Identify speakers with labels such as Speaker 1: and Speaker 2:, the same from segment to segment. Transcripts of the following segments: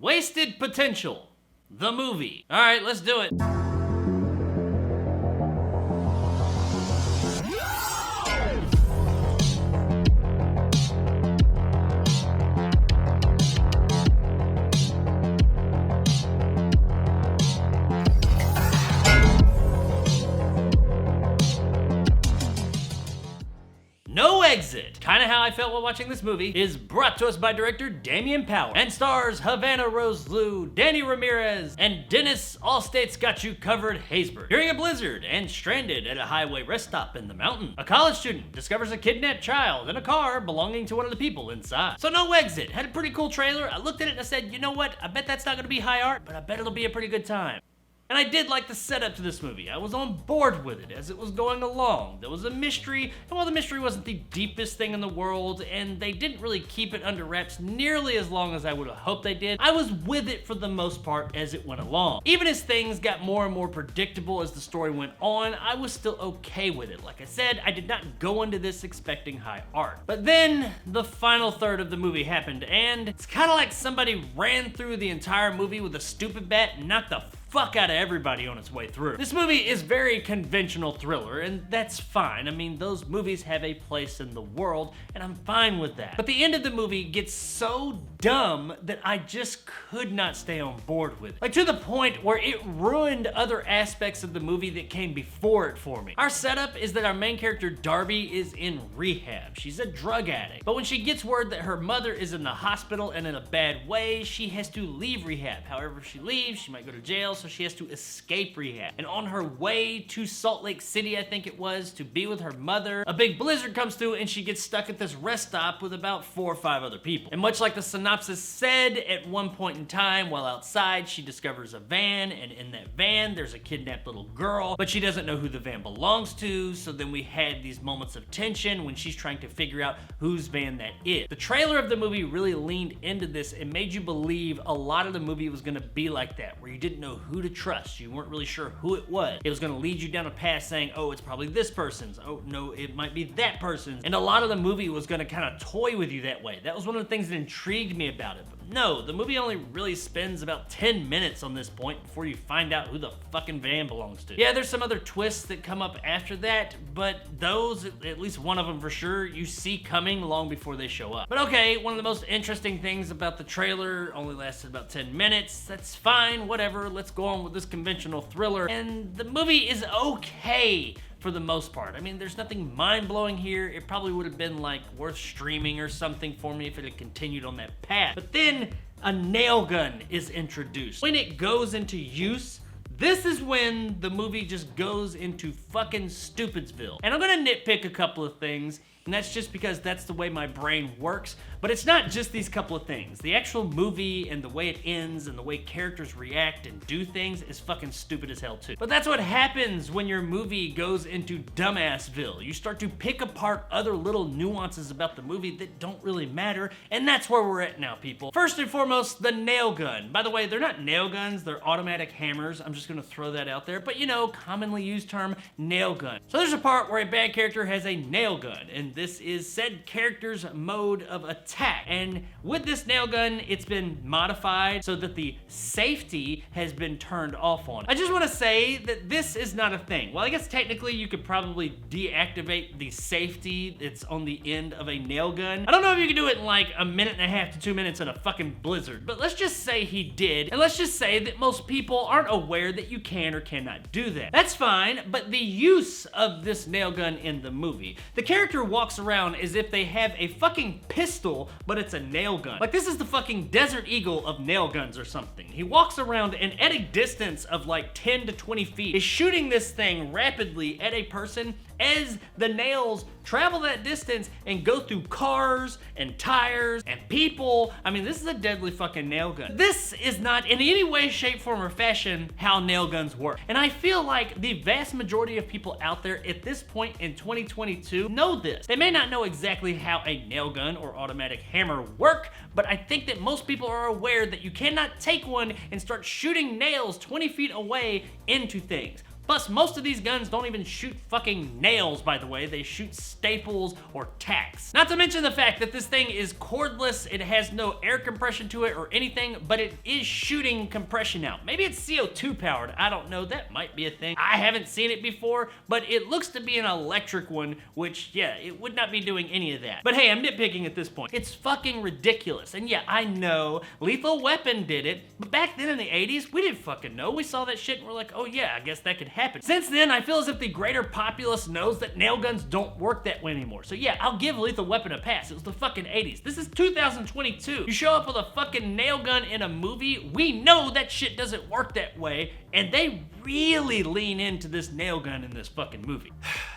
Speaker 1: Wasted Potential, the movie. All right, let's do it. No Exit, kinda how I felt while watching this movie, is brought to us by director Damian Power and stars Havana Rose Liu, Danny Ramirez, and Dennis Allstate's Got You Covered Haysbert. During a blizzard and stranded at a highway rest stop in the mountain, a college student discovers a kidnapped child in a car belonging to one of the people inside. So No Exit had a pretty cool trailer. I looked at it and I said, you know what? I bet that's not gonna be high art, but I bet it'll be a pretty good time. And I did like the setup to this movie. I was on board with it as it was going along. There was a mystery, and while the mystery wasn't the deepest thing in the world, and they didn't really keep it under wraps nearly as long as I would have hoped they did, I was with it for the most part as it went along. Even as things got more and more predictable as the story went on, I was still okay with it. Like I said, I did not go into this expecting high art. But then, the final third of the movie happened, and it's kind of like somebody ran through the entire movie with a stupid bat and knocked the fuck out of everybody on its way through. This movie is very conventional thriller, and that's fine. I mean, those movies have a place in the world, and I'm fine with that. But the end of the movie gets so dumb that I just could not stay on board with it. Like, to the point where it ruined other aspects of the movie that came before it for me. Our setup is that our main character, Darby, is in rehab. She's a drug addict. But when she gets word that her mother is in the hospital and in a bad way, she has to leave rehab. However, if she leaves, she might go to jail, so she has to escape rehab. And on her way to Salt Lake City, I think it was, to be with her mother, a big blizzard comes through and she gets stuck at this rest stop with about 4 or 5 other people. And much like the synopsis said, at one point in time while outside, she discovers a van, and in that van there's a kidnapped little girl, but she doesn't know who the van belongs to, so then we had these moments of tension when she's trying to figure out whose van that is. The trailer of the movie really leaned into this and made you believe a lot of the movie was gonna be like that, where you didn't know who to trust. You weren't really sure who it was. It was gonna lead you down a path saying, oh, it's probably this person's. Oh, no, it might be that person's. And a lot of the movie was gonna kind of toy with you that way. That was one of the things that intrigued me about it. But no, the movie only really spends about 10 minutes on this point before you find out who the fucking van belongs to. Yeah, there's some other twists that come up after that, but those, at least one of them for sure, you see coming long before they show up. But okay, one of the most interesting things about the trailer only lasted about 10 minutes. That's fine, whatever, let's go on with this conventional thriller. And the movie is okay for the most part. I mean, there's nothing mind-blowing here. It probably would have been like worth streaming or something for me if it had continued on that path. But then a nail gun is introduced. When it goes into use, this is when the movie just goes into fucking Stupidsville. And I'm gonna nitpick a couple of things, and that's just because that's the way my brain works. But it's not just these couple of things. The actual movie and the way it ends and the way characters react and do things is fucking stupid as hell too. But that's what happens when your movie goes into Dumbassville. You start to pick apart other little nuances about the movie that don't really matter, and that's where we're at now, people. First and foremost, the nail gun. By the way, they're not nail guns, they're automatic hammers. I'm just gonna throw that out there, but you know, commonly used term, nail gun. So there's a part where a bad character has a nail gun, and this is said character's mode of attack. And with this nail gun, it's been modified so that the safety has been turned off on. I just want to say that this is not a thing. Well, I guess technically you could probably deactivate the safety that's on the end of a nail gun. I don't know if you can do it in like 1.5 to 2 minutes in a fucking blizzard, but let's just say he did, and let's just say that most people aren't aware that you can or cannot do that. That's fine, but the use of this nail gun in the movie, the character walks around as if they have a fucking pistol, but it's a nail gun. Like, this is the fucking Desert Eagle of nail guns or something. He walks around and at a distance of like 10 to 20 feet is shooting this thing rapidly at a person as the nails travel that distance and go through cars and tires and people. I mean, this is a deadly fucking nail gun. This is not in any way, shape, form, or fashion how nail guns work. And I feel like the vast majority of people out there at this point in 2022 know this. They may not know exactly how a nail gun or automatic hammer work, but I think that most people are aware that you cannot take one and start shooting nails 20 feet away into things. Plus, most of these guns don't even shoot fucking nails, by the way. They shoot staples or tacks. Not to mention the fact that this thing is cordless, it has no air compression to it or anything, but it is shooting compression out. Maybe it's CO2 powered, I don't know, that might be a thing. I haven't seen it before, but it looks to be an electric one, which, yeah, it would not be doing any of that. But hey, I'm nitpicking at this point. It's fucking ridiculous. And yeah, I know Lethal Weapon did it, but back then in the 80s, we didn't fucking know. We saw that shit and we're like, oh yeah, I guess that could happen. Since then, I feel as if the greater populace knows that nail guns don't work that way anymore. So yeah, I'll give Lethal Weapon a pass. It was the fucking 80s. This is 2022. You show up with a fucking nail gun in a movie, we know that shit doesn't work that way, and they really lean into this nail gun in this fucking movie.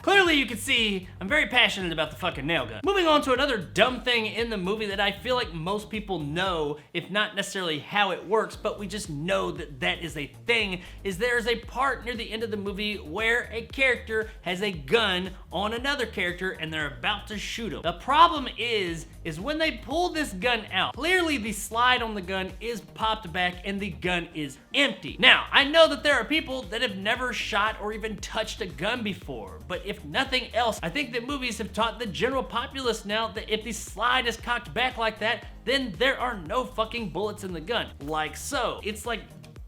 Speaker 1: Clearly you can see I'm very passionate about the fucking nail gun. Moving on to another dumb thing in the movie that I feel like most people know, if not necessarily how it works, but we just know that that is a thing, is there's a part near the end of the movie where a character has a gun on another character and they're about to shoot him. The problem is when they pull this gun out, clearly the slide on the gun is popped back and the gun is empty. Now, I know that there are people that have never shot or even touched a gun before, but if nothing else, I think that movies have taught the general populace now that if the slide is cocked back like that, then there are no fucking bullets in the gun. Like so. It's like,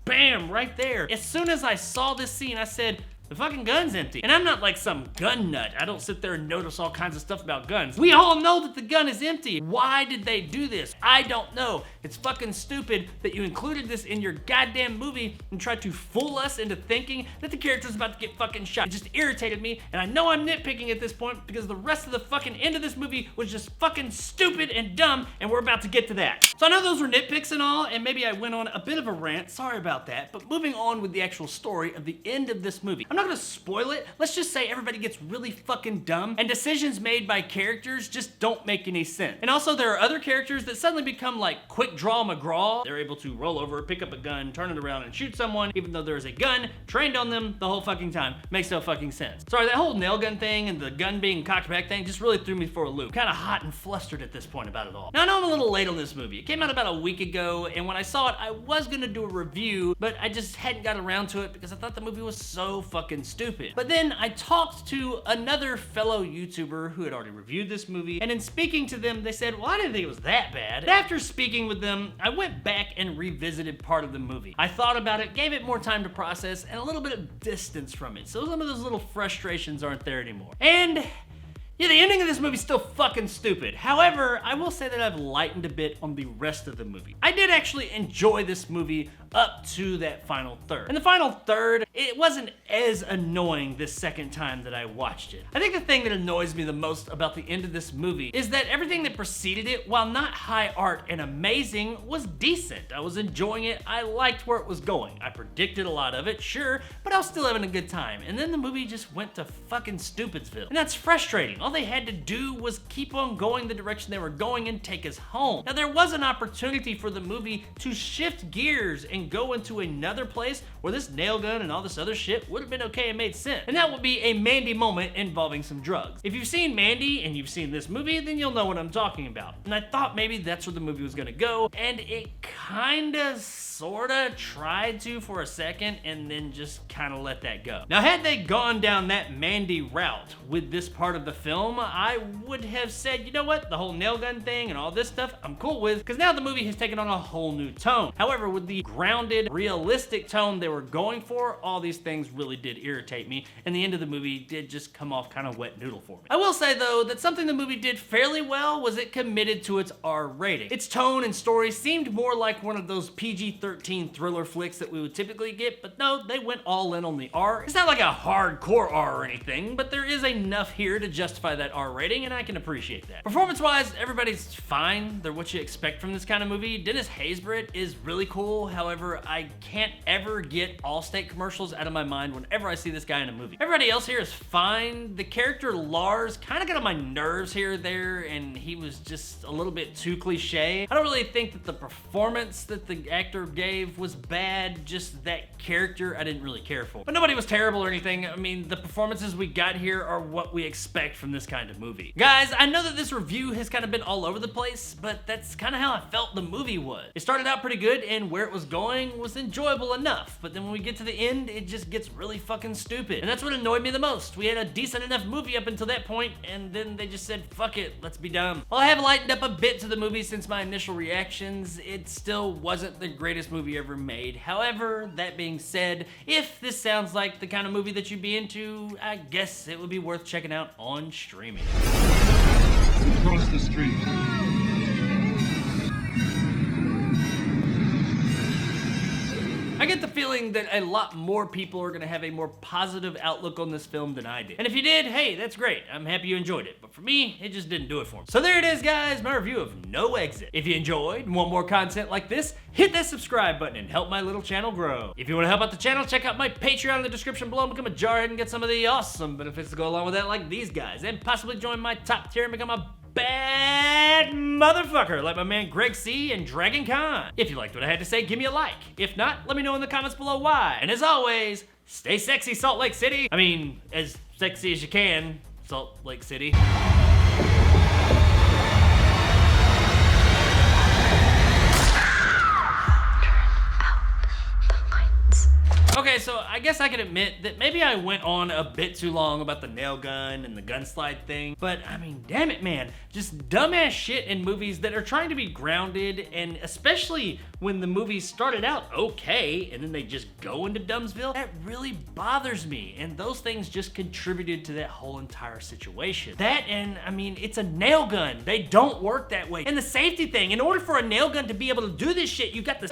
Speaker 1: bam, right there. As soon as I saw this scene, I said, the fucking gun's empty. And I'm not like some gun nut. I don't sit there and notice all kinds of stuff about guns. We all know that the gun is empty. Why did they do this? I don't know. It's fucking stupid that you included this in your goddamn movie and tried to fool us into thinking that the character's about to get fucking shot. It just irritated me, and I know I'm nitpicking at this point because the rest of the fucking end of this movie was just fucking stupid and dumb, and we're about to get to that. So I know those were nitpicks and all, and maybe I went on a bit of a rant. Sorry about that. But moving on with the actual story of the end of this movie. I'm not gonna spoil it. Let's just say everybody gets really fucking dumb and decisions made by characters just don't make any sense. And also there are other characters that suddenly become like Quick Draw McGraw. They're able to roll over, pick up a gun, turn it around and shoot someone even though there is a gun trained on them the whole fucking time. Makes no fucking sense. Sorry, that whole nail gun thing and the gun being cocked back thing just really threw me for a loop. Kind of hot and flustered at this point about it all. Now I know I'm a little late on this movie. It came out about a week ago, and when I saw it, I was gonna do a review, but I just hadn't got around to it because I thought the movie was so fucking stupid. But then I talked to another fellow YouTuber who had already reviewed this movie, and in speaking to them, they said, well, I didn't think it was that bad. And after speaking with them, I went back and revisited part of the movie. I thought about it, gave it more time to process, and a little bit of distance from it, so some of those little frustrations aren't there anymore. And yeah, the ending of this movie's still fucking stupid. However, I will say that I've lightened a bit on the rest of the movie. I did actually enjoy this movie up to that final third. And the final third, it wasn't as annoying this second time that I watched it. I think the thing that annoys me the most about the end of this movie is that everything that preceded it, while not high art and amazing, was decent. I was enjoying it. I liked where it was going. I predicted a lot of it, sure, but I was still having a good time. And then the movie just went to fucking Stupidsville. And that's frustrating. All they had to do was keep on going the direction they were going and take us home. Now there was an opportunity for the movie to shift gears and go into another place where this nail gun and all this other shit would have been okay and made sense. And that would be a Mandy moment involving some drugs. If you've seen Mandy and you've seen this movie, then you'll know what I'm talking about. And I thought maybe that's where the movie was gonna go, and it kinda, sorta tried to for a second and then just kinda let that go. Now had they gone down that Mandy route with this part of the film, I would have said, you know what, the whole nail gun thing and all this stuff, I'm cool with, because now the movie has taken on a whole new tone. However, with the grounded, realistic tone they were going for, all these things really did irritate me, and the end of the movie did just come off kind of wet noodle for me. I will say though, that something the movie did fairly well was it committed to its R rating. Its tone and story seemed more like one of those PG-13 thriller flicks that we would typically get, but no, they went all in on the R. It's not like a hardcore R or anything, but there is enough here to justify that R rating, and I can appreciate that. Performance-wise, everybody's fine. They're what you expect from this kind of movie. Dennis Haysbert is really cool. However, I can't ever get Allstate commercials out of my mind whenever I see this guy in a movie. Everybody else here is fine. The character Lars kind of got on my nerves here or there, and he was just a little bit too cliche. I don't really think that the performance that the actor forgave was bad, just that character I didn't really care for. But nobody was terrible or anything. I mean, the performances we got here are what we expect from this kind of movie. Guys, I know that this review has kind of been all over the place, but that's kind of how I felt the movie was. It started out pretty good, and where it was going was enjoyable enough, but then when we get to the end, it just gets really fucking stupid. And that's what annoyed me the most. We had a decent enough movie up until that point, and then they just said, fuck it, let's be dumb. While I have lightened up a bit to the movie since my initial reactions, it still wasn't the greatest movie ever made. However, that being said, if this sounds like the kind of movie that you'd be into, I guess it would be worth checking out on streaming.
Speaker 2: Across the street.
Speaker 1: I get the feeling that a lot more people are gonna have a more positive outlook on this film than I did. And if you did, hey, that's great. I'm happy you enjoyed it. But for me, it just didn't do it for me. So there it is, guys, my review of No Exit. If you enjoyed and want more content like this, hit that subscribe button and help my little channel grow. If you wanna help out the channel, check out my Patreon in the description below and become a jarhead and get some of the awesome benefits to go along with that, like these guys, and possibly join my top tier and become a bad motherfucker like my man Greg C and Dragon Khan. If you liked what I had to say, give me a like. If not, let me know in the comments below why. And as always, stay sexy, Salt Lake City. I mean, as sexy as you can, Salt Lake City. Okay, so I guess I can admit that maybe I went on a bit too long about the nail gun and the gunslide thing, but I mean, damn it, man. Just dumbass shit in movies that are trying to be grounded, and especially when the movie started out okay, and then they just go into Dumbsville, that really bothers me, and those things just contributed to that whole entire situation. That, and I mean, it's a nail gun. They don't work that way. And the safety thing, in order for a nail gun to be able to do this shit, you got this